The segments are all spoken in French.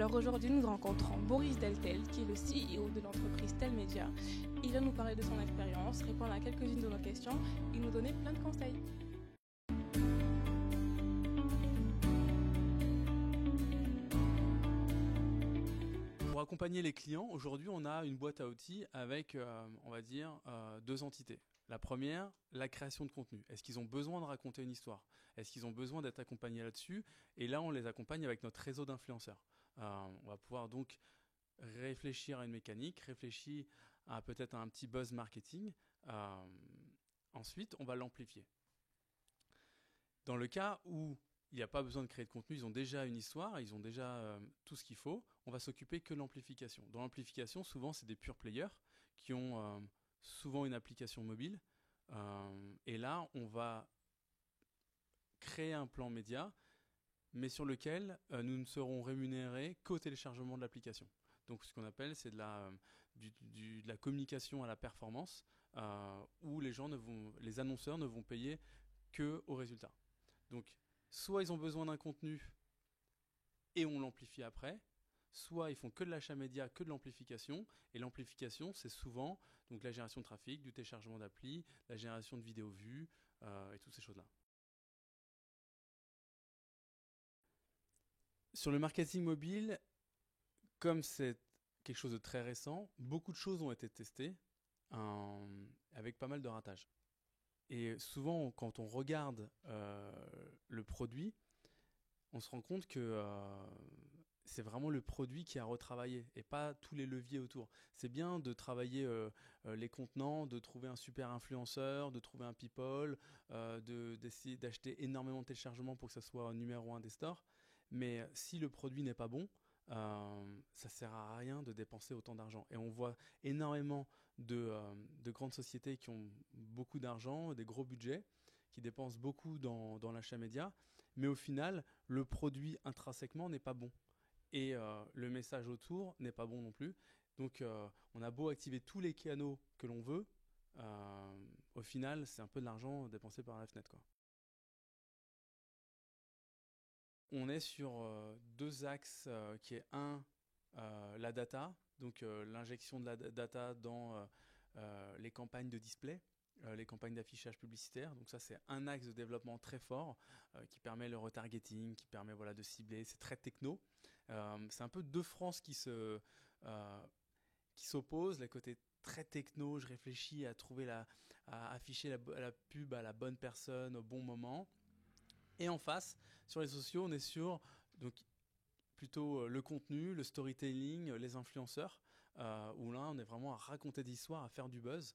Alors aujourd'hui, nous rencontrons Boris Deltel, qui est le CEO de l'entreprise Telmedia. Il va nous parler de son expérience, répondre à quelques-unes de nos questions et nous donner plein de conseils. Pour accompagner les clients, aujourd'hui, on a une boîte à outils avec, on va dire, deux entités. La première, la création de contenu. Est-ce qu'ils ont besoin de raconter une histoire? Est-ce qu'ils ont besoin d'être accompagnés là-dessus? Et là, on les accompagne avec notre réseau d'influenceurs. On va pouvoir donc réfléchir à une mécanique, réfléchir à peut-être un petit buzz marketing. Ensuite, on va l'amplifier. Dans le cas où il n'y a pas besoin de créer de contenu, ils ont déjà une histoire, ils ont déjà tout ce qu'il faut, on va s'occuper que de l'amplification. Dans l'amplification, souvent, c'est des pure players qui ont souvent une application mobile. Et là, on va créer un plan média, mais sur lequel nous ne serons rémunérés qu'au téléchargement de l'application. Donc ce qu'on appelle, c'est de la communication à la performance, où les annonceurs ne vont payer que au résultat. Donc soit ils ont besoin d'un contenu et on l'amplifie après, soit ils font que de l'achat média, que de l'amplification. Et l'amplification, c'est souvent donc la génération de trafic, du téléchargement d'appli, la génération de vidéos vues et toutes ces choses-là. Sur le marketing mobile, comme c'est quelque chose de très récent, beaucoup de choses ont été testées avec pas mal de ratages. Et souvent, quand on regarde le produit, on se rend compte que c'est vraiment le produit qui a retravaillé et pas tous les leviers autour. C'est bien de travailler les contenants, de trouver un super influenceur, de trouver un people, d'essayer d'acheter énormément de téléchargements pour que ça soit numéro 1 des stores. Mais si le produit n'est pas bon, ça ne sert à rien de dépenser autant d'argent. Et on voit énormément de grandes sociétés qui ont beaucoup d'argent, des gros budgets, qui dépensent beaucoup dans l'achat média, mais au final, le produit intrinsèquement n'est pas bon. Et le message autour n'est pas bon non plus. Donc on a beau activer tous les canaux que l'on veut, au final, c'est un peu de l'argent dépensé par la fenêtre, quoi. On est sur deux axes qui est la data, donc l'injection de la data dans les campagnes de display, les campagnes d'affichage publicitaire. Donc ça, c'est un axe de développement très fort qui permet le retargeting, qui permet de cibler. C'est très techno. C'est un peu deux France qui s'opposent. Les côtés très techno, je réfléchis à afficher la pub à la bonne personne au bon moment. Et en face, sur les sociaux, on est sur donc, plutôt le contenu, le storytelling, les influenceurs, où là, on est vraiment à raconter des histoires, à faire du buzz.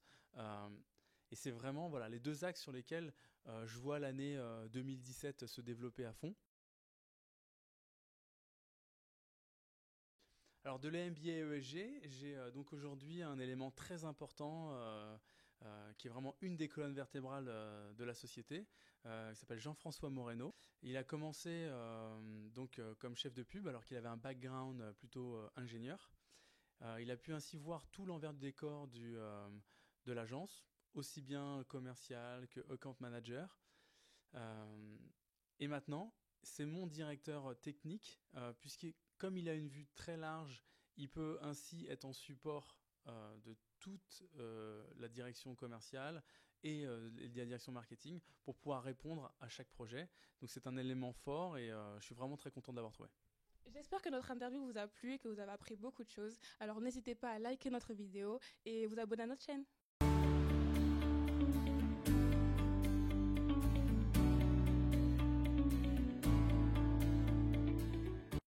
Et c'est vraiment les deux axes sur lesquels je vois l'année 2017 se développer à fond. Alors de l'MBA ESG, j'ai donc aujourd'hui un élément très important qui est vraiment une des colonnes vertébrales de la société, qui s'appelle Jean-François Moreno. Il a commencé comme chef de pub alors qu'il avait un background plutôt ingénieur. Il a pu ainsi voir tout l'envers du décor de l'agence, aussi bien commercial que account manager. Et maintenant, c'est mon directeur technique, puisque comme il a une vue très large, il peut ainsi être en support de toute la direction commerciale et la direction marketing pour pouvoir répondre à chaque projet. Donc c'est un élément fort et je suis vraiment très content de l'avoir trouvé. J'espère que notre interview vous a plu et que vous avez appris beaucoup de choses. Alors n'hésitez pas à liker notre vidéo et vous abonner à notre chaîne.